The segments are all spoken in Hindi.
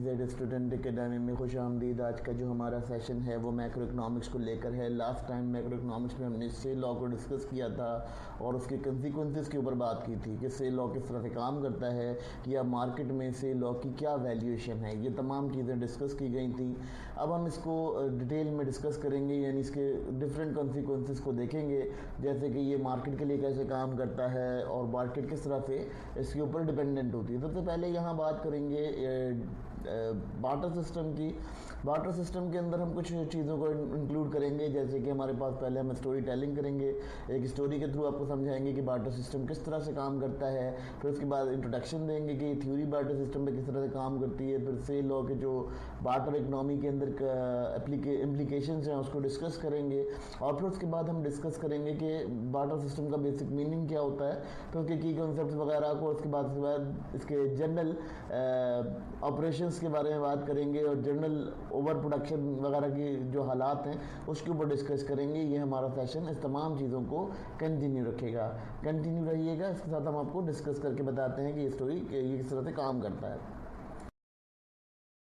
जेड स्टूडेंट एकेडमी में खुश आमदीद। आज का जो हमारा सेशन है वो मैक्रो इकनॉमिक्स को लेकर है। लास्ट टाइम मैक्रो इकनॉमिक्स में हमने सेल लॉ को डिस्कस किया था और उसके कंसिक्वेंसेस के ऊपर बात की थी कि सेल लॉ किस तरह से काम करता है या मार्केट में सेल लॉ की क्या वैल्यूएशन है। ये तमाम चीज़ें डिस्कस की गई थी। अब हम इसको डिटेल में डिस्कस करेंगे, यानी इसके डिफरेंट कंसिक्वेंसेस को देखेंगे, जैसे कि ये मार्केट के लिए कैसे काम करता है और मार्केट किस तरह से इसके ऊपर डिपेंडेंट होती है। सबसे पहले यहाँ बात करेंगे बार्टर सिस्टम की। बार्टर सिस्टम के अंदर हम कुछ चीज़ों को इंक्लूड करेंगे, जैसे कि हमारे पास पहले हम स्टोरी टेलिंग करेंगे, एक स्टोरी के थ्रू आपको समझाएंगे कि बार्टर सिस्टम किस तरह से काम करता है। फिर उसके बाद इंट्रोडक्शन देंगे कि थ्योरी बार्टर सिस्टम पे किस तरह से काम करती है। फिर सेल लॉ के जो बार्टर इकनॉमी के अंदर इम्प्लीकेशंस हैं उसको डिस्कस करेंगे और फिर उसके बाद हम डिस्कस करेंगे कि बार्टर सिस्टम का बेसिक मीनिंग क्या होता है, फिर उसके की कॉन्सेप्ट वगैरह को, उसके बाद इसके जनरल ऑपरेशंस के बारे में बात करेंगे और जनरल ओवर प्रोडक्शन वगैरह की जो हालात हैं उसके ऊपर डिस्कस करेंगे। ये हमारा सेशन इस तमाम चीज़ों को कंटिन्यू रखेगा। कंटिन्यू रहिएगा, इसके साथ हम आपको डिस्कस करके बताते हैं कि ये स्टोरी ये किस तरह से काम करता है।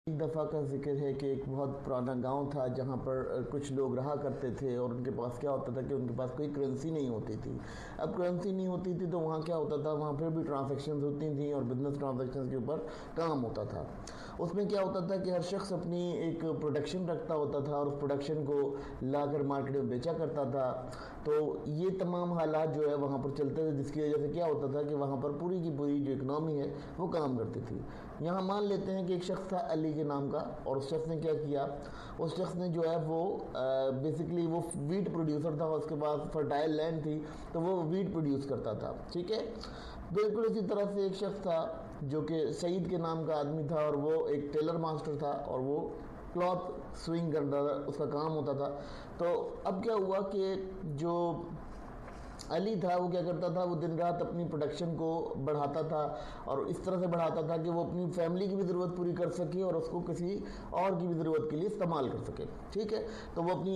एक दफ़ा का जिक्र है कि एक बहुत पुराना गांव था जहां पर कुछ लोग रहा करते थे और उनके पास क्या होता था कि उनके पास कोई करेंसी नहीं होती थी। अब करेंसी नहीं होती थी तो वहाँ क्या होता था, वहाँ पर भी ट्रांजैक्शंस होती थी और बिजनेस ट्रांजैक्शंस के ऊपर काम होता था। उसमें क्या होता था कि हर शख्स अपनी एक प्रोडक्शन रखता होता था और उस प्रोडक्शन को लाकर मार्केट में बेचा करता था। तो ये तमाम हालात जो है वहाँ पर चलते थे, जिसकी वजह से क्या होता था कि वहाँ पर पूरी की पूरी जो इकनॉमी है वो काम करती थी। यहाँ मान लेते हैं कि एक शख्स था अली के नाम का, और उस शख्स ने क्या किया, उस शख्स ने जो है वो बेसिकली वो वीट प्रोड्यूसर था, उसके पास फर्टाइल लैंड थी तो वो वीट प्रोड्यूस करता था। ठीक है, बिल्कुल इसी तरह से एक शख्स था जो कि सईद के नाम का आदमी था और वो एक टेलर मास्टर था और वो क्लॉथ स्विंग करता था, उसका काम होता था। तो अब क्या हुआ कि जो अली था वो क्या करता था, वो दिन रात अपनी प्रोडक्शन को बढ़ाता था और इस तरह से बढ़ाता था कि वो अपनी फैमिली की भी ज़रूरत पूरी कर सके और उसको किसी और की भी ज़रूरत के लिए इस्तेमाल कर सके। ठीक है, तो वो अपनी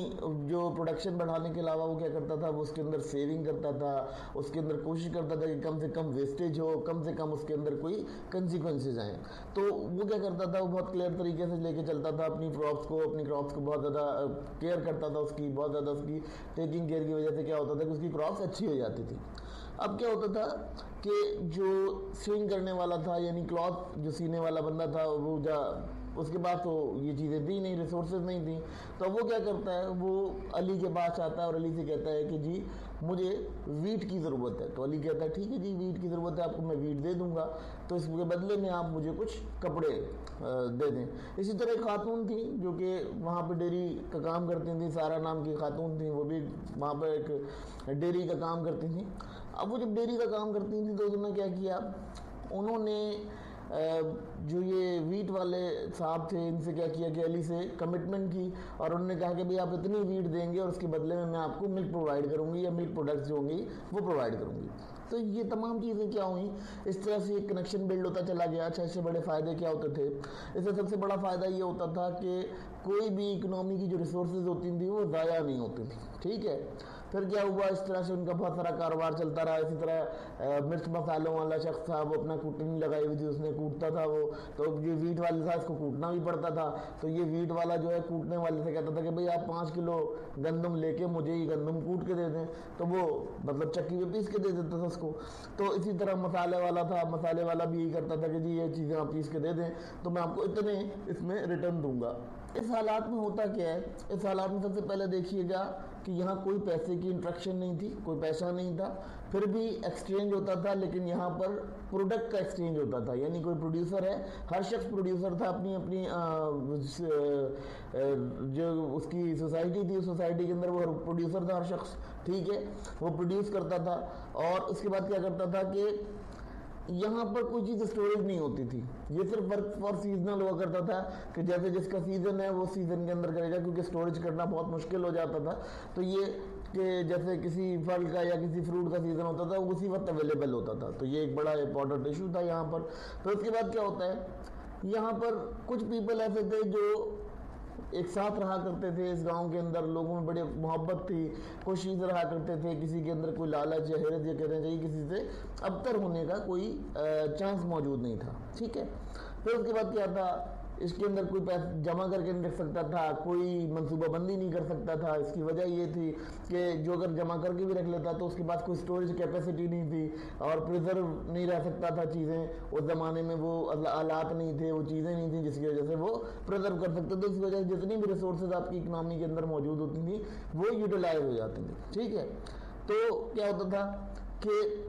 जो प्रोडक्शन बढ़ाने के अलावा वो क्या करता था, वो उसके अंदर सेविंग करता था, उसके अंदर कोशिश करता था कि कम से कम वेस्टेज हो, कम से कम उसके अंदर कोई कंसिक्वेंसेज आएँ। तो वो क्या करता था, वो बहुत क्लियर तरीके से लेके चलता था अपनी क्रॉप्स को बहुत ज़्यादा केयर करता था, उसकी बहुत ज़्यादा उसकी टेकिंग केयर की वजह से क्या होता था कि उसकी क्रॉप्स अच्छी हो जाती थी। अब क्या होता था कि जो स्विंग करने वाला था, यानी क्लॉथ जो सीने वाला बंदा था, वो उसके पास तो ये चीज़ें थी नहीं, रिसोर्सेज नहीं थी। तो वो क्या करता है, वो अली के पास आता है और अली से कहता है कि जी मुझे वीट की ज़रूरत है। तो अली कहता है ठीक है जी, वीट की ज़रूरत है आपको, मैं वीट दे दूंगा, तो इसके बदले में आप मुझे कुछ कपड़े दे दें। इसी तरह एक खातून थी जो कि वहाँ पे डेयरी का काम करती थी, सारा नाम की खातून थी, वो भी वहाँ पर एक डेयरी का काम करती थी। अब वो जब डेयरी का काम करती थी तो उन्होंने क्या किया, उन्होंने जो ये वीट वाले साहब थे इनसे क्या किया कि अली से कमिटमेंट की और उन्होंने कहा कि भाई आप इतनी वीट देंगे और उसके बदले में मैं आपको मिल्क प्रोवाइड करूँगी या मिल्क प्रोडक्ट्स जो होंगी वो प्रोवाइड करूँगी। तो ये तमाम चीज़ें क्या हुई, इस तरह से एक कनेक्शन बिल्ड होता चला गया। अच्छा, इससे बड़े फ़ायदे क्या होते थे, इससे सबसे बड़ा फ़ायदा ये होता था कि कोई भी इकनॉमी की जो रिसोर्सेज होती थी वो ज़ाया नहीं होती थी। ठीक है, फिर क्या हुआ, इस तरह से उनका बहुत सारा कारोबार चलता रहा। इसी तरह मिर्च मसालों वाला शख्स था, वो अपना कूटनी लगाई हुई थी, उसने कूटता था वो, तो ये वीट वाले था, इसको कूटना भी पड़ता था। तो ये वीट वाला जो है कूटने वाले से कहता था कि भाई आप 5 किलो गंदम लेके मुझे ये गंदम कूट के दे दें, तो वो मतलब चक्की में पीस के दे देता था उसको। तो इसी तरह मसाले वाला था, मसाले वाला भी यही करता था कि जी ये चीज़ें आप पीस के दे दें तो मैं आपको इतने इसमें रिटर्न दूंगा। इस हालात में होता क्या है, इस हालात में सबसे पहले देखिएगा कि यहाँ कोई पैसे की इंट्रैक्शन नहीं थी, कोई पैसा नहीं था, फिर भी एक्सचेंज होता था, लेकिन यहाँ पर प्रोडक्ट का एक्सचेंज होता था। यानी कोई प्रोड्यूसर है, हर शख्स प्रोड्यूसर था, अपनी अपनी जो उसकी सोसाइटी थी, उस सोसाइटी के अंदर वो प्रोड्यूसर था हर शख्स। ठीक है, वो प्रोड्यूस करता था और उसके बाद क्या करता था कि यहाँ पर कोई चीज़ स्टोरेज नहीं होती थी, ये सिर्फ वर्क फॉर सीजनल हुआ करता था कि जैसे जिसका सीज़न है वो सीज़न के अंदर करेगा, क्योंकि स्टोरेज करना बहुत मुश्किल हो जाता था। तो ये कि जैसे किसी फल का या किसी फ्रूट का सीज़न होता था वो उसी वक्त अवेलेबल होता था, तो ये एक बड़ा इंपॉर्टेंट इशू था यहाँ पर। फिर उसके बाद क्या होता है, यहाँ पर कुछ पीपल ऐसे थे जो एक साथ रहा करते थे इस गांव के अंदर, लोगों में बड़ी मोहब्बत थी, खुशी से रहा करते थे, किसी के अंदर कोई लालच या हैरत या कहना चाहिए किसी से अबतर होने का कोई चांस मौजूद नहीं था। ठीक है, फिर उसके बाद क्या था इसके अंदर कोई पैसा जमा करके नहीं रख सकता था, कोई मनसूबाबंदी नहीं कर सकता था। इसकी वजह ये थी कि जो अगर जमा करके भी रख लेता तो उसके पास कोई स्टोरेज कैपेसिटी नहीं थी और प्रिजर्व नहीं रह सकता था चीज़ें। उस ज़माने में वो आलात नहीं थे, वो चीज़ें नहीं थी जिसकी वजह से वो प्रिजर्व कर सकते थे। इस वजह से जितनी भी रिसोर्सेज आपकी इकनॉमी के अंदर मौजूद होती थी वो यूटिलाइज हो जाती थी। ठीक है, तो क्या होता था कि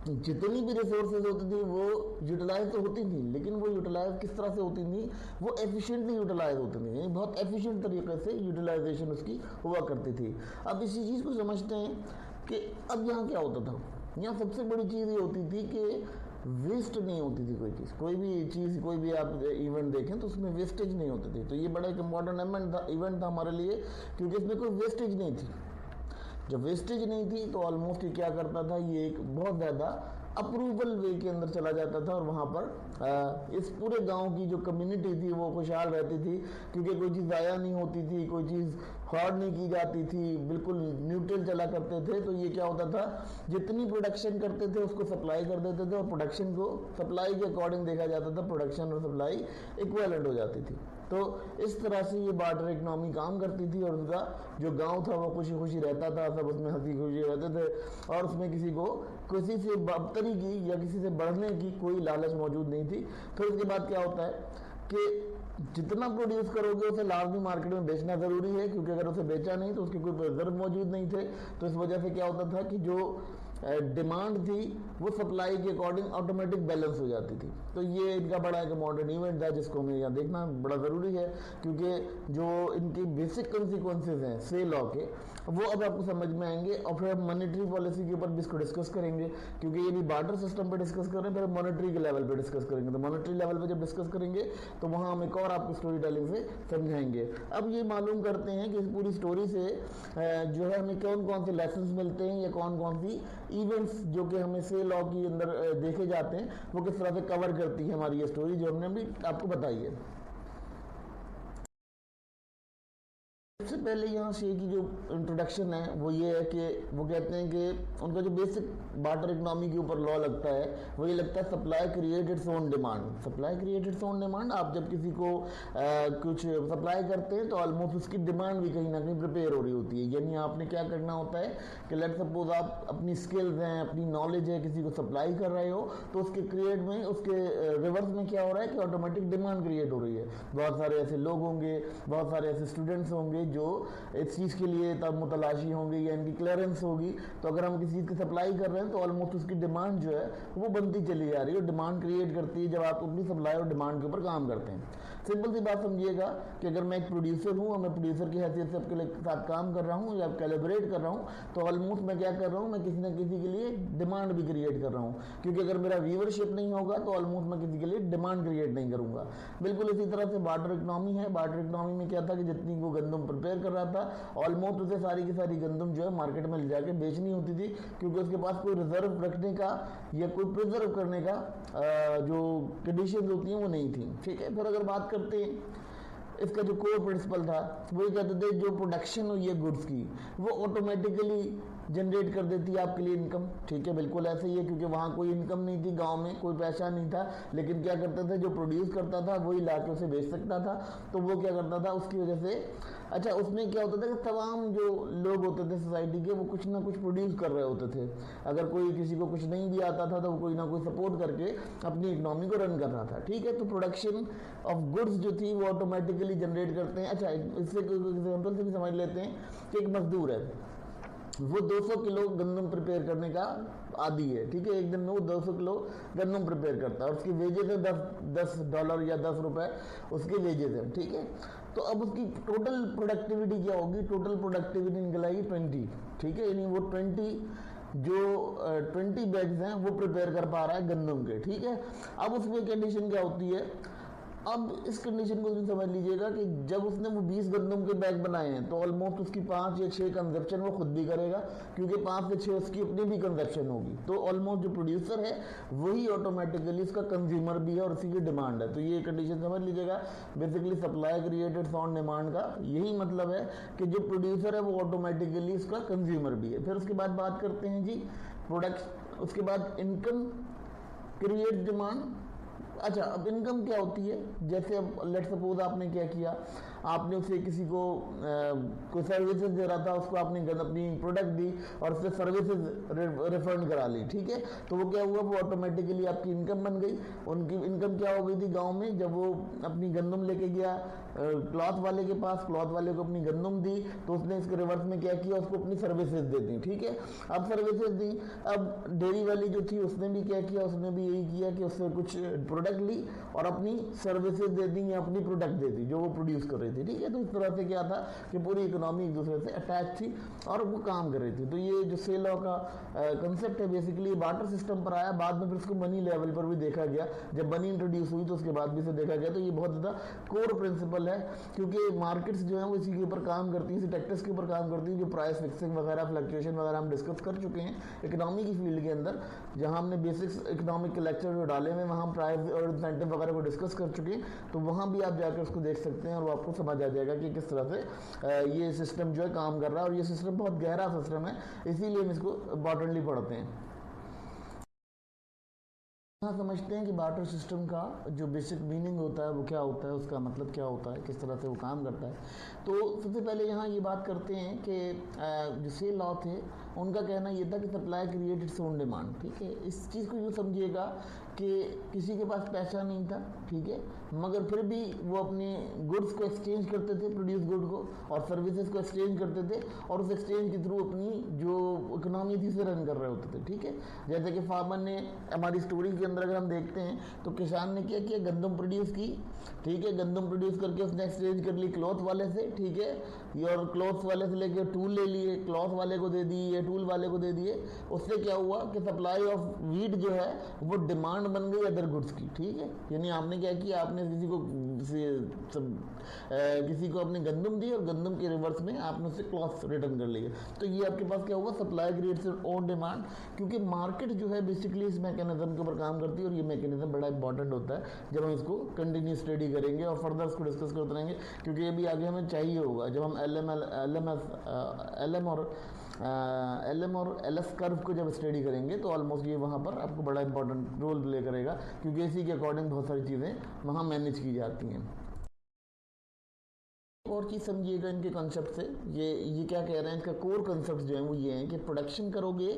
जितनी भी रिसोर्सेज होती थी वो यूटिलाइज तो होती थी, लेकिन वो यूटिलाइज किस तरह से होती थी, वो एफिशिएंटली यूटिलाइज होती थी, यानी बहुत एफिशिएंट तरीके से यूटिलाइजेशन उसकी हुआ करती थी। अब इसी चीज़ को समझते हैं कि अब यहाँ क्या होता था। यहाँ सबसे बड़ी चीज़ ये होती थी कि वेस्ट नहीं होती थी कोई भी चीज़, कोई भी आप इवेंट देखें तो उसमें वेस्टेज नहीं होती थी। तो ये बड़ा एक इम्पॉर्टेंट इवेंट था हमारे लिए, क्योंकि इसमें कोई वेस्टेज नहीं थी। जब वेस्टेज नहीं थी तो ऑलमोस्ट ये क्या करता था, ये एक बहुत ज़्यादा अप्रूवल वे के अंदर चला जाता था और वहाँ पर इस पूरे गांव की जो कम्युनिटी थी वो खुशहाल रहती थी, क्योंकि कोई चीज़ ज़ाया नहीं होती थी, कोई चीज़ हॉर्ड नहीं की जाती थी, बिल्कुल न्यूट्रल चला करते थे। तो ये क्या होता था, जितनी प्रोडक्शन करते थे उसको सप्लाई कर देते थे और प्रोडक्शन को सप्लाई के अकॉर्डिंग देखा जाता था, प्रोडक्शन और सप्लाई इक्विवेलेंट हो जाती थी। तो इस तरह से ये बार्टर इकनॉमी काम करती थी और उनका जो गांव था वो खुशी खुशी रहता था, सब उसमें हंसी खुशी रहते थे और उसमें किसी को किसी से बदतरी की या किसी से बढ़ने की कोई लालच मौजूद नहीं थी। फिर उसके बाद क्या होता है कि जितना प्रोड्यूस करोगे उसे लाजमी मार्केट में बेचना ज़रूरी है, क्योंकि अगर उसे बेचा नहीं तो उसके कोई प्रिजर्व मौजूद नहीं थे। तो इस वजह से क्या होता था कि जो डिमांड थी वो सप्लाई के अकॉर्डिंग ऑटोमेटिक बैलेंस हो जाती थी। तो ये इनका बड़ा एक मॉडर्न इवेंट था जिसको हमें यहाँ देखना बड़ा ज़रूरी है, क्योंकि जो इनकी बेसिक कॉन्सिक्वेंसेज हैं से लॉ के वो अब आपको समझ में आएंगे। और फिर हम मॉनेटरी पॉलिसी के ऊपर भी इसको डिस्कस करेंगे, क्योंकि ये भी बार्टर सिस्टम पर डिस्कस करें, फिर मॉनेटरी के लेवल पर डिस्कस करेंगे। तो मॉनेटरी लेवल पर जब डिस्कस करेंगे तो वहाँ हम एक और आपको स्टोरी टेलिंग से समझाएंगे। अब ये मालूम करते हैं कि इस पूरी स्टोरी से जो है हमें कौन कौन से लेसन मिलते हैं या कौन कौन सी इवेंट्स जो कि हमें से लॉ के अंदर देखे जाते हैं वो किस तरह से कवर करती है हमारी ये स्टोरी जो हमने अभी आपको बताई है। सबसे पहले यहाँ से की जो इंट्रोडक्शन है वो ये है कि वो कहते हैं कि उनका जो बेसिक बार्टर इकनॉमी के ऊपर लॉ लगता है वो ये लगता है supply create its own demand. Supply create its own demand, आप जब किसी को कुछ सप्लाई करते हैं तो ऑलमोस्ट उसकी डिमांड भी कहीं ना कहीं प्रिपेयर हो रही होती है। यानी आपने क्या करना होता है कि लेट सपोज आप अपनी स्किल्स हैं, अपनी नॉलेज है, किसी को सप्लाई कर रहे हो तो उसके क्रिएट में उसके रिवर्स में क्या हो रहा है कि ऑटोमेटिक डिमांड क्रिएट हो रही है। बहुत सारे ऐसे लोग होंगे, बहुत सारे ऐसे स्टूडेंट्स होंगे जो इस चीज़ के लिए तब मुतलाशी होंगे या इनकी क्लियरेंस होगी। तो अगर हम किसी चीज़ की सप्लाई कर रहे हैं तो ऑलमोस्ट उसकी डिमांड जो है वो बनती चली जा रही है और डिमांड क्रिएट करती है जब आप अपनी सप्लाई और डिमांड के ऊपर काम करते हैं। सिंपल सी बात समझिएगा कि अगर मैं एक प्रोड्यूसर हूँ और मैं प्रोड्यूसर की हैसियत से आपके साथ काम कर रहा हूँ या कैलिब्रेट कर रहा हूँ तो ऑलमोस्ट मैं क्या कर रहा हूँ, मैं किसी न किसी के लिए डिमांड भी क्रिएट कर रहा हूँ, क्योंकि अगर मेरा व्यूवरशिप नहीं होगा तो ऑलमोस्ट मैं किसी के लिए डिमांड क्रिएट नहीं करूँगा। बिल्कुल इसी तरह से बार्टर इकनॉमी है। बार्टर इकनॉमी में क्या था कि जितनी वो गंदम प्रिपेयर कर रहा था ऑलमोस्ट उसे सारी की सारी गंदम जो है मार्केट में ले जाके बेचनी होती थी, क्योंकि उसके पास कोई रिजर्व रखने का या कोई प्रिजर्व करने का जो कंडीशन होती हैं वो नहीं थी। ठीक है, फिर अगर बात करते हैं इसका जो कोर प्रिंसिपल था वही कहते थे जो प्रोडक्शन हुई है गुड्स की वो ऑटोमेटिकली जनरेट कर देती है आपके लिए इनकम। ठीक है, बिल्कुल ऐसे ही है, क्योंकि वहाँ कोई इनकम नहीं थी, गांव में कोई पैसा नहीं था, लेकिन क्या करते थे जो प्रोड्यूस करता था वही ला के उसे बेच सकता था। तो वो क्या करता था उसकी वजह से अच्छा उसमें क्या होता था कि तमाम जो लोग होते थे सोसाइटी के वो कुछ ना कुछ प्रोड्यूस कर रहे होते थे। अगर कोई किसी को कुछ नहीं भी आता था तो वो कोई ना कोई सपोर्ट करके अपनी इकनॉमी को रन कर रहा था। ठीक है, तो प्रोडक्शन ऑफ गुड्स जो थी वो ऑटोमेटिकली जनरेट करते हैं। अच्छा इससे एग्जाम्पल से भी समझ लेते हैं कि एक मजदूर है, वो 200 किलो गंदम प्रिपेयर करने का आदी है। ठीक है, एक दिन में वो 200 किलो गंदम प्रिपेयर करता है और उसकी वेजेस है $10 या ₹10 उसकी वेजेस है। ठीक है, तो अब उसकी टोटल प्रोडक्टिविटी क्या होगी, टोटल प्रोडक्टिविटी निकल आएगी 20। ठीक है, यानी वो 20 बैग्स हैं वो प्रिपेयर कर पा रहा है गंदम के। ठीक है, अब उसमें कंडीशन क्या होती है, अब इस कंडीशन को समझ लीजिएगा कि जब उसने वो 20 गंदम के बैग बनाए हैं तो ऑलमोस्ट उसकी 5 या 6 कंजप्शन वो खुद भी करेगा, क्योंकि 5 से 6 उसकी अपनी भी कंजप्शन होगी। तो ऑलमोस्ट जो प्रोड्यूसर है वही ऑटोमेटिकली उसका कंज्यूमर भी है और उसी की डिमांड है। तो ये कंडीशन समझ लीजिएगा, basically supply created on demand का यही मतलब है कि जो प्रोड्यूसर है वो ऑटोमेटिकली उसका कंज्यूमर भी है। फिर उसके बाद बात करते हैं जी प्रोडक्ट, उसके बाद इनकम क्रिएट डिमांड। अच्छा, अब इनकम क्या होती है? जैसे अब लेट सपोज आपने क्या किया, आपने उसे किसी को कोई सर्विसेज दे रहा था, उसको आपने अपनी प्रोडक्ट दी और उससे सर्विसेज रिफंड करा ली, ठीक है। तो वो क्या हुआ, वो ऑटोमेटिकली आपकी इनकम बन गई। उनकी इनकम क्या हो गई थी गांव में, जब वो अपनी गंदम लेके गया क्लॉथ वाले के पास, क्लॉथ वाले को अपनी गंदम दी, तो उसने इसके रिवर्स में क्या किया, उसको अपनी सर्विसेज दे दी, ठीक है। अब सर्विसेज दी, अब डेयरी वाली जो थी उसने भी क्या किया, उसने भी यही किया कि उससे कुछ प्रोडक्ट ली और अपनी सर्विसेज दे दी या अपनी प्रोडक्ट दे दी जो वो प्रोड्यूस कर रही थी, ठीक है। तो इस तरह से क्या था कि पूरी इकोनॉमी एक दूसरे से अटैच थी और वो काम कर रही थी। तो ये जो सेल लॉ का कंसेप्ट है, बेसिकली बार्टर सिस्टम पर आया, बाद में फिर उसको मनी लेवल पर भी देखा गया। जब मनी इंट्रोड्यूस हुई तो उसके बाद भी इसे देखा गया। तो ये बहुत ज़्यादा कोर प्रिंसिपल है, क्योंकि मार्केट्स जो है वो इसी के ऊपर काम करती हैं, इसी टेक्टिक्स के ऊपर काम करती हैं, जो प्राइस फिक्सिंग वगैरह, फ्लक्चुएशन वगैरह हम डिस्कस कर चुके हैं इकोनॉमी की फील्ड के अंदर। जहां हमने बेसिक्स इकोनॉमिक के लेक्चर जो डाले हुए, वहाँ प्राइस और इंसेंटिव वगैरह को डिस्कस कर चुके हैं। तो वहाँ भी आप जाकर उसको देख सकते हैं और वो आपको समझ आ जाएगा कि किस तरह से ये सिस्टम जो है काम कर रहा है। और ये सिस्टम बहुत गहरा सिस्टम है, इसीलिए हम इसको इम्पॉर्टेंटली पढ़ते हैं। हाँ, समझते हैं कि बार्टर सिस्टम का जो बेसिक मीनिंग होता है वो क्या होता है, उसका मतलब क्या होता है, किस तरह से वो काम करता है। तो सबसे पहले यहाँ ये बात करते हैं कि जो सेल लॉ थे उनका कहना ये था कि supply create its own demand, ठीक है। इस चीज़ को यूँ समझिएगा कि किसी के पास पैसा नहीं था, ठीक है, मगर फिर भी वो अपने गुड्स को एक्सचेंज करते थे, प्रोड्यूस गुड को, और सर्विसेज को एक्सचेंज करते थे, और उस एक्सचेंज के थ्रू अपनी जो इकोनॉमी थी उसे रन कर रहे होते थे, ठीक है। जैसे कि फार्मर ने, हमारी स्टोरी के अंदर अगर हम देखते हैं तो किसान ने क्या किया, गंदम प्रोड्यूस की, ठीक है। गंदम प्रोड्यूस करके उसने एक्सचेंज कर ली क्लॉथ वाले से, ठीक है। और क्लॉथ वाले से लेके टूल ले लिए, क्लॉथ वाले को दे दिए, टूल वाले को दे दिए। उससे क्या हुआ कि सप्लाई ऑफ वीट जो है वो डिमांड बन गई अदर गुड्स की, ठीक है। यानी आपने क्या किया, आपने किसी को अपनी गंदम दी और गंदम के रिवर्स में आपने उससे क्लॉथ रिटर्न कर लिए। तो ये आपके पास क्या हुआ, सप्लाई क्रिएट्स ओन डिमांड, क्योंकि मार्केट जो है बेसिकली इस मैकेनिज्म के ऊपर काम करती है। और ये मैकेनिज्म बड़ा इंपॉर्टेंट होता है, जब हम इसको कंटिन्यू स्टडी करेंगे और फर्दर इसको डिस्कस करते रहेंगे, क्योंकि ये भी आगे हमें चाहिए होगा जब हम एल एम और एल एस कर्व को जब स्टडी करेंगे। तो ऑलमोस्ट ये वहाँ पर आपको बड़ा इंपॉर्टेंट रोल प्ले करेगा, क्योंकि इसी के अकॉर्डिंग बहुत सारी चीज़ें वहाँ मैनेज की जाती हैं। और चीज़ समझिएगा इनके कंसेप्ट से, ये क्या कह रहे हैं, इसका कोर कंसेप्ट जो है वो ये है कि प्रोडक्शन करोगे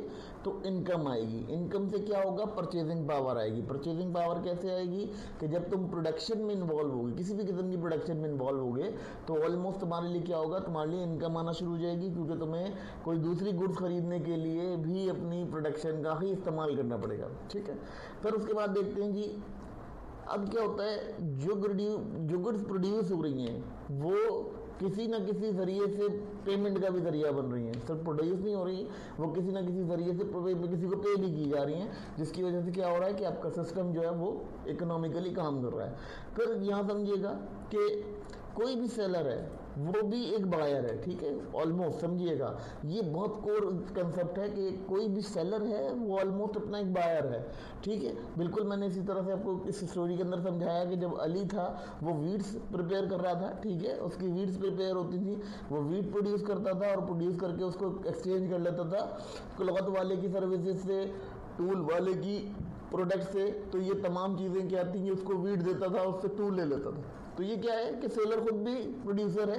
तो इनकम आएगी, इनकम से क्या होगा, परचेजिंग पावर आएगी। परचेजिंग पावर कैसे आएगी कि जब तुम प्रोडक्शन में इन्वॉल्व होगे, किसी भी किस्म की प्रोडक्शन में इन्वॉल्व होगे, तो ऑलमोस्ट तुम्हारे लिए क्या होगा, तुम्हारे लिए इनकम आना शुरू हो जाएगी, क्योंकि तुम्हें कोई दूसरी गुड्स खरीदने के लिए भी अपनी प्रोडक्शन का ही इस्तेमाल करना पड़ेगा, ठीक है। फिर उसके बाद देखते हैं जी अब क्या होता है, जो गुड्स प्रोड्यूस हो रही हैं वो किसी ना किसी जरिए से पेमेंट का भी जरिया बन रही हैं। सिर्फ प्रोड्यूस नहीं हो रही, वो किसी ना किसी जरिए से किसी को पे भी की जा रही हैं, जिसकी वजह से क्या हो रहा है कि आपका सिस्टम जो है वो इकोनॉमिकली काम कर रहा है। फिर यहाँ समझिएगा कि कोई भी सेलर है वो भी एक बायर है, ठीक है। ऑलमोस्ट समझिएगा, ये बहुत कोर कंसेप्ट है कि कोई भी सेलर है वो ऑलमोस्ट अपना एक बायर है, ठीक है। बिल्कुल मैंने इसी तरह से आपको इस स्टोरी के अंदर समझाया कि जब अली था वो वीट्स प्रिपेयर कर रहा था, ठीक है, उसकी वीट्स प्रिपेयर होती थी, वो वीट प्रोड्यूस करता था और प्रोड्यूस करके उसको एक्सचेंज कर लेता था क्लॉथ वाले की सर्विसेज से, टूल वाले की प्रोडक्ट से। तो ये तमाम चीज़ें क्या आती हैं, उसको वीट देता था, उससे टूल ले लेता था। तो ये क्या है कि सेलर खुद भी प्रोड्यूसर है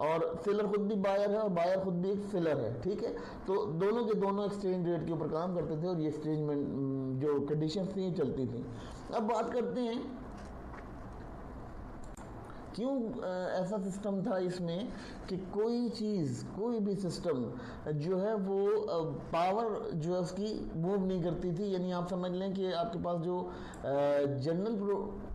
और सेलर खुद भी बायर है और बायर खुद भी एक सेलर है, ठीक है। तो दोनों के दोनों एक्सचेंज रेट के ऊपर काम करते थे और ये एक्सचेंज में जो कंडीशंस थी चलती थी। अब बात करते हैं क्यों ऐसा सिस्टम था इसमें कि कोई चीज़, कोई भी सिस्टम जो है वो पावर जो है उसकी मूव नहीं करती थी। यानी आप समझ लें कि आपके पास जो जनरल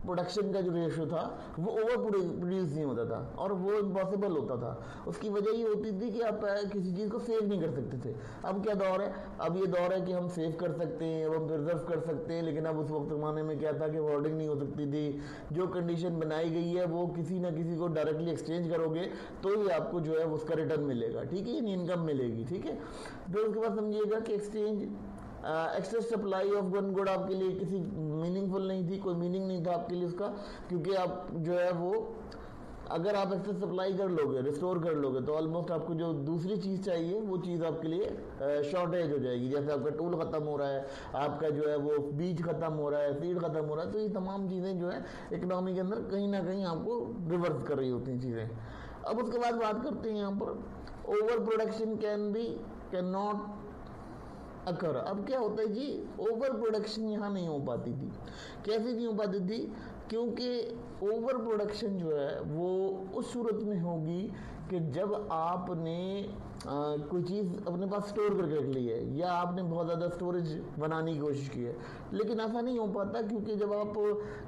प्रोडक्शन का जो रेशो था वो ओवर प्रोड्यूस नहीं होता था और वो इम्पॉसिबल होता था। उसकी वजह ये होती थी कि आप किसी चीज़ को सेव नहीं कर सकते थे। अब क्या दौर है, अब ये दौर है कि हम सेव कर सकते हैं, अब हम प्रिजर्व कर सकते हैं, लेकिन अब उस वक्त ज़माने में क्या था कि होर्डिंग नहीं हो सकती थी। जो कंडीशन बनाई गई है वो किसी ना किसी को डायरेक्टली एक्सचेंज करोगे तो ही आपको जो है उसका रिटर्न मिलेगा, ठीक है, यानी इनकम मिलेगी, ठीक है। तो उसके बाद समझिएगा कि exchange excess supply of one good आपके लिए किसी मीनिंगफुल नहीं थी, कोई मीनिंग नहीं था आपके लिए उसका, क्योंकि आप जो है वो अगर आप एक्सेस सप्लाई कर लोगे, रिस्टोर कर लोगे, तो ऑलमोस्ट आपको जो दूसरी चीज़ चाहिए वो चीज़ आपके लिए शॉर्टेज हो जाएगी। जैसे आपका टूल ख़त्म हो रहा है, आपका जो है वो बीज ख़त्म हो रहा है, सीड ख़त्म हो रहा है, तो ये तमाम चीज़ें जो है इकोनॉमी के अंदर कहीं ना कहीं आपको रिवर्स कर रही होती हैं चीज़ें। अब उसके बाद बात करते हैं यहाँ पर over production can not occur. अब क्या होता है जी, ओवर प्रोडक्शन यहाँ नहीं हो पाती थी। कैसे नहीं हो पाती थी? क्योंकि ओवर प्रोडक्शन जो है वो उस सूरत में होगी कि जब आपने कोई चीज़ अपने पास स्टोर करके रख ली है या आपने बहुत ज़्यादा स्टोरेज बनाने की कोशिश की है, लेकिन ऐसा नहीं हो पाता क्योंकि जब आप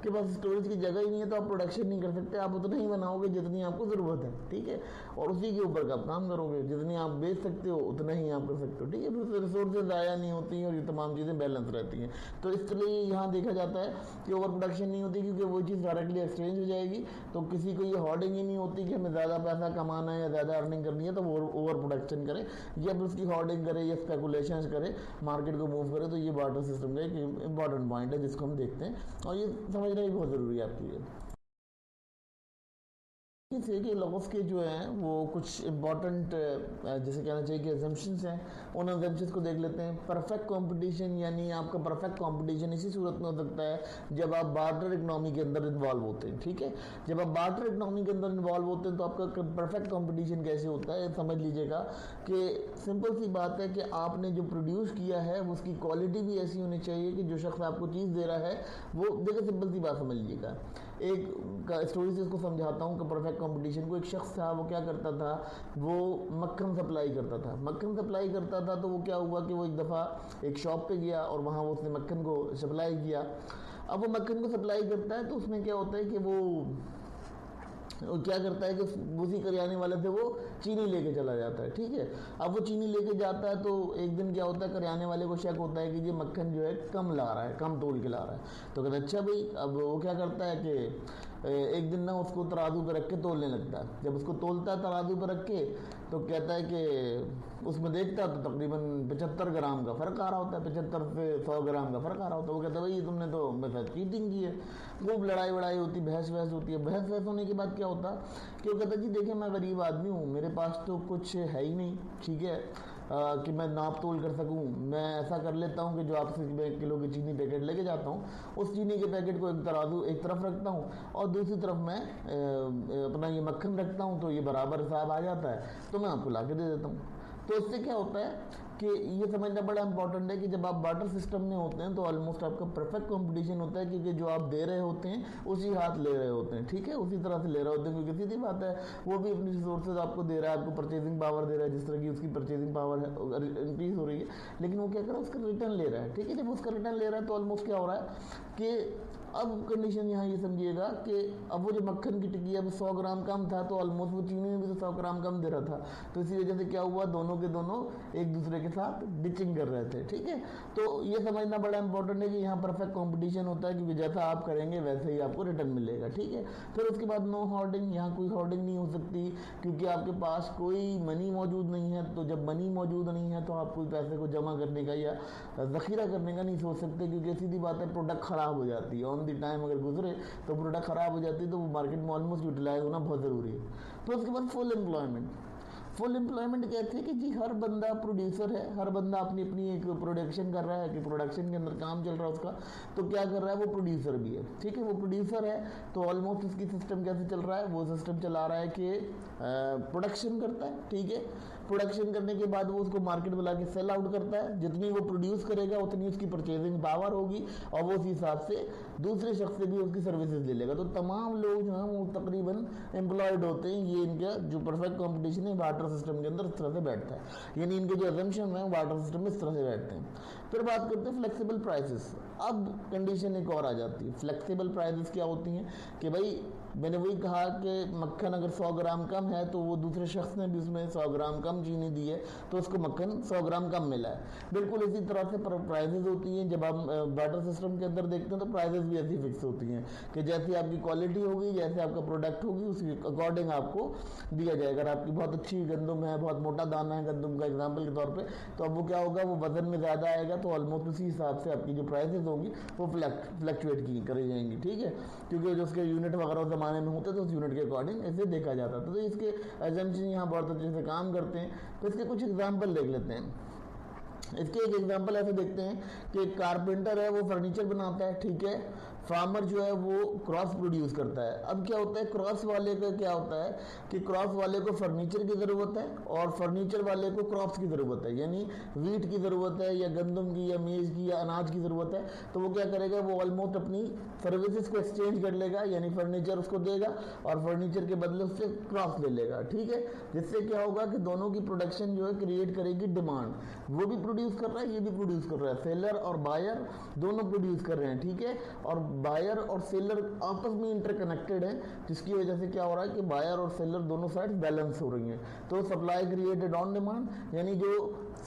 के पास स्टोरेज की जगह ही नहीं है तो आप प्रोडक्शन नहीं कर सकते। आप उतना ही बनाओगे जितनी आपको ज़रूरत है, ठीक है, और उसी के ऊपर का आप काम करोगे। जितनी आप बेच सकते हो उतना ही आप कर सकते हो, ठीक है। फिर रिसोर्सेज ज़ाया नहीं होती हैं और ये तमाम चीज़ें बैलेंस रहती हैं। तो इसलिए यहाँ देखा जाता है कि ओवर प्रोडक्शन नहीं होती, क्योंकि वो चीज़ डायरेक्टली एक्सचेंज हो जाएगी। तो किसी को ये होर्डिंग ही नहीं होती कि हमें ज़्यादा पैसा कमाना है या ज़्यादा अर्निंग करनी है तो वो ओवर प्रोडक्शन करें या फिर उसकी होर्डिंग करे या स्पेकुलेशंस करे, मार्केट को मूव करे। तो ये बार्टर सिस्टम का एक इंपॉर्टेंट पॉइंट है जिसको हम देखते हैं और ये समझना भी बहुत ज़रूरी है आपके लिए। से कि लॉस के जो हैं वो कुछ इंपॉर्टेंट जैसे कहना चाहिए कि एजम्पशंस हैं, उन एजम्पशंस को देख लेते हैं। परफेक्ट कंपटीशन, यानी आपका परफेक्ट कंपटीशन इसी सूरत में हो सकता है जब आप बार्टर इकनॉमी के अंदर इन्वॉल्व होते हैं, ठीक है। जब आप बार्टर इकनॉमी के अंदर इन्वॉल्व होते हैं तो आपका परफेक्ट कंपटीशन कैसे होता है समझ लीजिएगा कि सिंपल सी बात है कि आपने जो प्रोड्यूस किया है उसकी क्वालिटी भी ऐसी होनी चाहिए कि जो शख्स आपको चीज़ दे रहा है वो देखिए, सिंपल सी बात समझ लीजिएगा। एक स्टोरी से इसको समझाता हूँ कि परफेक्ट कंपटीशन को। एक शख्स था, वो क्या करता था, वो मक्खन सप्लाई करता था। मक्खन सप्लाई करता था तो वो क्या हुआ कि वो एक दफ़ा एक शॉप पे गया और वहाँ वो उसने मक्खन को सप्लाई किया। अब वो मक्खन को सप्लाई करता है तो उसमें क्या होता है कि वो क्या करता है कि उसी करियाने वाले से वो चीनी लेके चला जाता है, ठीक है। अब वो चीनी लेके जाता है तो एक दिन क्या होता है, करियाने वाले को शक होता है कि ये मक्खन जो है कम ला रहा है, कम तोल के ला रहा है। तो कहता है अच्छा भाई। अब वो क्या करता है कि एक दिन ना उसको तराजू पे रख के तोलने लगता है। जब उसको तोलता है तराजू पे रख के तो कहता है कि उसमें देखता है तो तकरीबन 75 ग्राम का फ़र्क आ रहा होता है, 75 से 100 ग्राम का फ़र्क आ रहा होता है। वो कहता है भाई तुमने तो मेरे साथ चीटिंग की है। खूब लड़ाई वड़ाई होती, बहस वहस होती है। बहस वहस होने के बाद क्या होता कि वो कहता जी देखिए मैं गरीब आदमी हूँ, मेरे पास तो कुछ है ही नहीं, ठीक है, कि मैं नाप तोल कर सकूं। मैं ऐसा कर लेता हूं कि जो आपसे 1 किलो की चीनी पैकेट लेके जाता हूं, उस चीनी के पैकेट को एक तरफ रखता हूं और दूसरी तरफ मैं अपना ये मक्खन रखता हूं, तो ये बराबर हिसाब आ जाता है, तो मैं आपको ला के दे देता हूं। तो इससे क्या होता है कि ये समझना बड़ा इंपॉर्टेंट है कि जब आप बार्टर सिस्टम में होते हैं तो ऑलमोस्ट आपका परफेक्ट कंपटीशन होता है, क्योंकि जो आप दे रहे होते हैं उसी हाथ ले रहे होते हैं, ठीक है, उसी तरह से ले रहे होते हैं। क्योंकि सीधी बात है वो भी अपनी रिसोर्सेज आपको दे रहा है, आपको परचेजिंग पावर दे रहा है, जिस तरह की उसकी परचेजिंग पावर है इंक्रीज हो रही है, लेकिन वो क्या कर रहा है, उसका रिटर्न ले रहा है, ठीक है। जब उसका रिटर्न ले रहा है तो ऑलमोस्ट क्या हो रहा है कि अब कंडीशन यहाँ ये समझिएगा कि अब वो जो मक्खन की टिक्की अब 100 ग्राम कम था तो ऑलमोस्ट वो चीनी में भी तो 100 ग्राम कम दे रहा था। तो इसी वजह से क्या हुआ, दोनों के दोनों एक दूसरे के साथ डिचिंग कर रहे थे, ठीक है। तो ये समझना बड़ा इंपॉर्टेंट है कि यहाँ परफेक्ट कंपटीशन होता है, क्योंकि जैसा आप करेंगे वैसे ही आपको रिटर्न मिलेगा, ठीक है। फिर उसके बाद नो होर्डिंग, यहाँ कोई होर्डिंग नहीं हो सकती क्योंकि आपके पास कोई मनी मौजूद नहीं है। तो जब मनी मौजूद नहीं है तो आप कोई पैसे को जमा करने का या ज़ख़ीरा करने का नहीं सोच सकते, क्योंकि सीधी बात है प्रोडक्ट ख़राब हो जाती है। ऑन द टाइम अगर गुजरे तो प्रोडक्ट ख़राब हो जाती है, तो वो मार्केट में ऑलमोस्ट यूटिलाइज होना बहुत ज़रूरी है। तो उसके बाद फुल एम्प्लॉयमेंट कहते हैं कि जी हर बंदा प्रोड्यूसर है, हर बंदा अपनी अपनी एक प्रोडक्शन कर रहा है कि प्रोडक्शन के अंदर काम चल रहा है उसका, तो क्या कर रहा है वो प्रोड्यूसर भी है, ठीक है। वो प्रोड्यूसर है तो ऑलमोस्ट उसकी सिस्टम कैसे चल रहा है, वो सिस्टम चला रहा है कि प्रोडक्शन करता है, ठीक है। प्रोडक्शन करने के बाद वो उसको मार्केट में ला के सेल आउट करता है। जितनी वो प्रोड्यूस करेगा उतनी उसकी परचेजिंग पावर होगी और वो उस हिसाब से दूसरे शख्स से भी उसकी सर्विसेज ले लेगा। तो तमाम लोग जो हैं वो तकरीबन एम्प्लॉयड होते हैं। ये इनका जो परफेक्ट कंपटीशन है वाटर सिस्टम के अंदर इस तरह से बैठता है, यानी इनके जो एजम्पशन है वाटर सिस्टम में इस तरह से बैठते हैं। फिर बात करते हैं फ्लेक्सिबल प्राइसेस। अब कंडीशन एक और आ जाती है। फ्लेक्सिबल प्राइसेस क्या होती हैं कि भाई मैंने वही कहा कि मक्खन अगर 100 ग्राम कम है तो वो दूसरे शख्स ने भी उसमें 100 ग्राम कम चीनी दी है तो उसको मक्खन 100 ग्राम कम मिला है। बिल्कुल इसी तरह से प्राइजेज होती हैं। जब आप बार्टर सिस्टम के अंदर देखते हैं तो प्राइजेज भी ऐसी फिक्स होती हैं कि जैसी आपकी क्वालिटी होगी, जैसे आपका प्रोडक्ट होगी, उसके अकॉर्डिंग आपको दिया जाएगा। अगर आपकी बहुत अच्छी गंदम है, बहुत मोटा दाना है गंदम का एग्जाम्पल के तौर पर, तो अब वो क्या होगा, वो वजन में ज़्यादा आएगा तो ऑलमोस्ट उसी हिसाब से आपकी जो प्राइजेज होंगी वो फ्लक्चुएट की करी जाएंगी, ठीक है। क्योंकि जो उसके यूनिट वगैरह से ज़माने में होता था उस यूनिट के अकॉर्डिंग इसे देखा जाता था। तो इसके एजम्पशन यहाँ बहुत अच्छे से काम करते हैं। तो इसके कुछ एग्जाम्पल देख लेते हैं। इसके एक एग्जांपल ऐसे देखते हैं कि कारपेंटर है वो फर्नीचर बनाता है, ठीक है। फार्मर जो है वो क्रॉप्स प्रोड्यूस करता है। अब क्या होता है, क्रॉप्स वाले का क्या होता है कि क्रॉप्स वाले को फर्नीचर की ज़रूरत है और फर्नीचर वाले को क्रॉप्स की ज़रूरत है, यानी वीट की ज़रूरत है या गंदम की या मेज़ की या अनाज की ज़रूरत है। तो वो क्या करेगा, वो ऑलमोस्ट अपनी सर्विसेज को एक्सचेंज कर लेगा, यानी फर्नीचर उसको देगा और फर्नीचर के बदले उससे क्रॉप्स ले लेगा, ठीक है। जिससे क्या होगा कि दोनों की प्रोडक्शन जो है क्रिएट करेगी डिमांड। वो भी प्रोड्यूस कर रहा है, ये भी प्रोड्यूस कर रहा है, सेलर और बायर दोनों प्रोड्यूस कर रहे हैं, ठीक है। और बायर और सेलर आपस में इंटरकनेक्टेड है, जिसकी वजह से क्या हो रहा है कि बायर और सेलर दोनों साइड बैलेंस हो रही हैं। तो सप्लाई क्रिएटेड ऑन डिमांड, यानी जो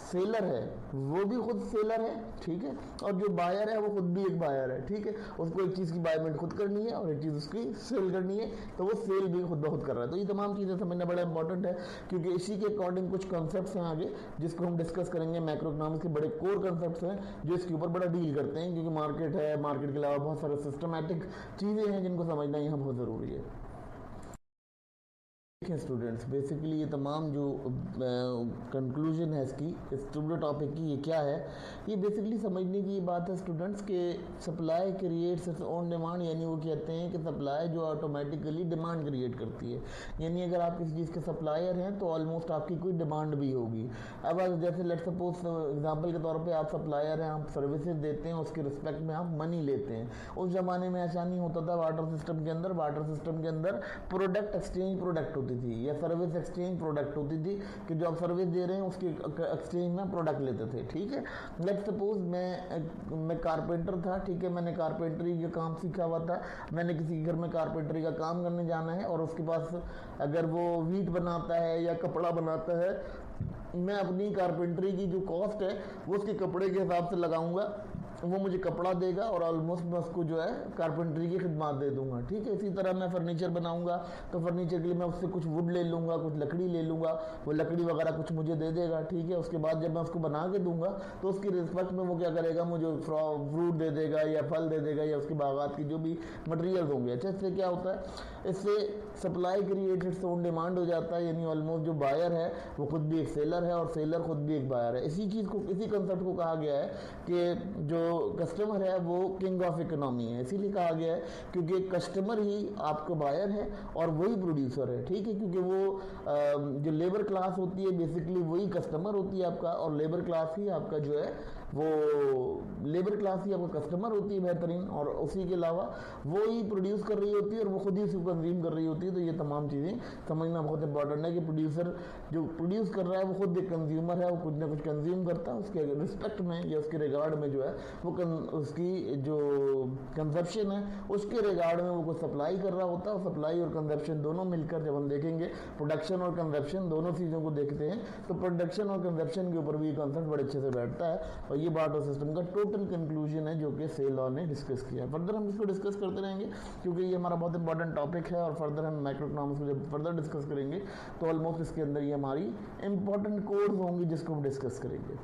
सेलर है वो भी खुद सेलर है, ठीक है, और जो बायर है वो खुद भी एक बायर है, ठीक है। उसको एक चीज़ की बायमेंट खुद करनी है और एक चीज़ उसकी सेल करनी है, तो वो सेल भी खुद ब खुद कर रहा है। तो ये तमाम चीज़ें समझना बड़ा इंपॉर्टेंट है, क्योंकि इसी के अकॉर्डिंग कुछ कॉन्सेप्ट्स हैं आगे जिसको हम डिस्कस करेंगे। मैक्रो इकोनॉमिक्स के बड़े कोर कॉन्सेप्ट्स हैं जो इसके ऊपर बड़ा डील करते हैं, क्योंकि मार्केट है, मार्केट के अलावा बहुत सारे सिस्टमैटिक चीज़ें हैं जिनको समझना यहाँ बहुत ज़रूरी है। स्टूडेंट्स, बेसिकली ये तमाम जो कंक्लूजन है इसकी, इस पूरे टॉपिक की, ये क्या है, ये बेसिकली समझने की बात है स्टूडेंट्स के supply creates its own demand, यानी वो कहते हैं कि सप्लाई जो ऑटोमेटिकली डिमांड क्रिएट करती है। यानी अगर आप किसी चीज़ के सप्लायर हैं तो ऑलमोस्ट आपकी कोई डिमांड भी होगी। अब जैसे लेट सपोज एग्जांपल के तौर पे आप सप्लायर हैं, आप सर्विसेज देते हैं, उसके रिस्पेक्ट में आप मनी लेते हैं। उस ज़माने में ऐसा नहीं होता था वाटर सिस्टम के अंदर। वाटर सिस्टम के अंदर प्रोडक्ट एक्सचेंज प्रोडक्ट होती थी या सर्विस एक्सचेंज प्रोडक्ट होती थी, कि जो आप सर्विस दे रहे हैं उसके एक्सचेंज में प्रोडक्ट लेते थे, ठीक है। लेट सपोज मैं कारपेंटर था, ठीक है, मैंने कारपेंटरी का काम सीखा हुआ था, मैंने किसी घर में कारपेंटरी का काम करने जाना है और उसके पास अगर वो वीट बनाता है या कपड़ा बनाता है, मैं अपनी कारपेंटरी की जो कॉस्ट है वो उसके कपड़े के हिसाब से लगाऊंगा, वो मुझे कपड़ा देगा और ऑलमोस्ट मैं उसको जो है कारपेंटरी की खिदमत दे दूंगा, ठीक है। इसी तरह मैं फर्नीचर बनाऊंगा तो फर्नीचर के लिए मैं उससे कुछ वुड ले लूँगा, कुछ लकड़ी ले लूँगा, वो लकड़ी वगैरह कुछ मुझे दे देगा, ठीक है। उसके बाद जब मैं उसको बना के दूंगा तो उसकी रिस्पेक्ट में वो क्या करेगा, मुझे फ्रूट दे देगा या फल दे देगा या उसके बागात की जो भी मटेरियल होंगे। अच्छा, इससे क्या होता है, इससे सप्लाई क्रिएटेड से ओन डिमांड हो जाता है, यानी ऑलमोस्ट जो बायर है वो खुद भी एक सेलर है और सेलर खुद भी एक बायर है। इसी चीज़ को, इसी कंसेप्ट को कहा गया है कि जो कस्टमर है वो किंग ऑफ इकोनॉमी है। इसीलिए कहा गया है क्योंकि कस्टमर ही आपका बायर है और वही प्रोड्यूसर है, ठीक है। क्योंकि वो जो लेबर क्लास होती है बेसिकली वही कस्टमर होती है आपका, और लेबर क्लास ही आपका जो है वो लेबर क्लास ही आपका कस्टमर होती है बेहतरीन, और उसी के अलावा वो ही प्रोड्यूस कर रही होती है और वो खुद ही उसको कंज्यूम कर रही होती है। तो ये तमाम चीज़ें समझना बहुत इंपॉर्टेंट है कि प्रोड्यूसर जो प्रोड्यूस कर रहा है वो खुद एक कंज्यूमर है, वो कुछ ना कुछ कंज्यूम करता है, उसके रिस्पेक्ट में या उसके रिगार्ड में जो है वो उसकी जो कंजप्शन है उसके रिगार्ड में वो कुछ सप्लाई कर रहा होता है। और सप्लाई और कंजप्शन दोनों मिलकर जब हम देखेंगे, प्रोडक्शन और कंजप्शन दोनों चीज़ों को देखते हैं, तो प्रोडक्शन और कंजप्शन के ऊपर भी ये कॉन्सेप्ट बड़े अच्छे से बैठता है। और ये बार्टर सिस्टम का टोटल कंक्लूजन है जो कि से लॉ ने डिस्कस किया। फर्दर हम इसको डिस्कस करते रहेंगे क्योंकि ये हमारा बहुत इंपॉर्टेंट टॉपिक है, और फर्दर हम माइक्रो इकोनॉमिक्स को जब फर्दर डिस्कस करेंगे तो ऑलमोस्ट इसके अंदर ये हमारी इंपॉर्टेंट कोड्स होंगी जिसको हम डिस्कस करेंगे।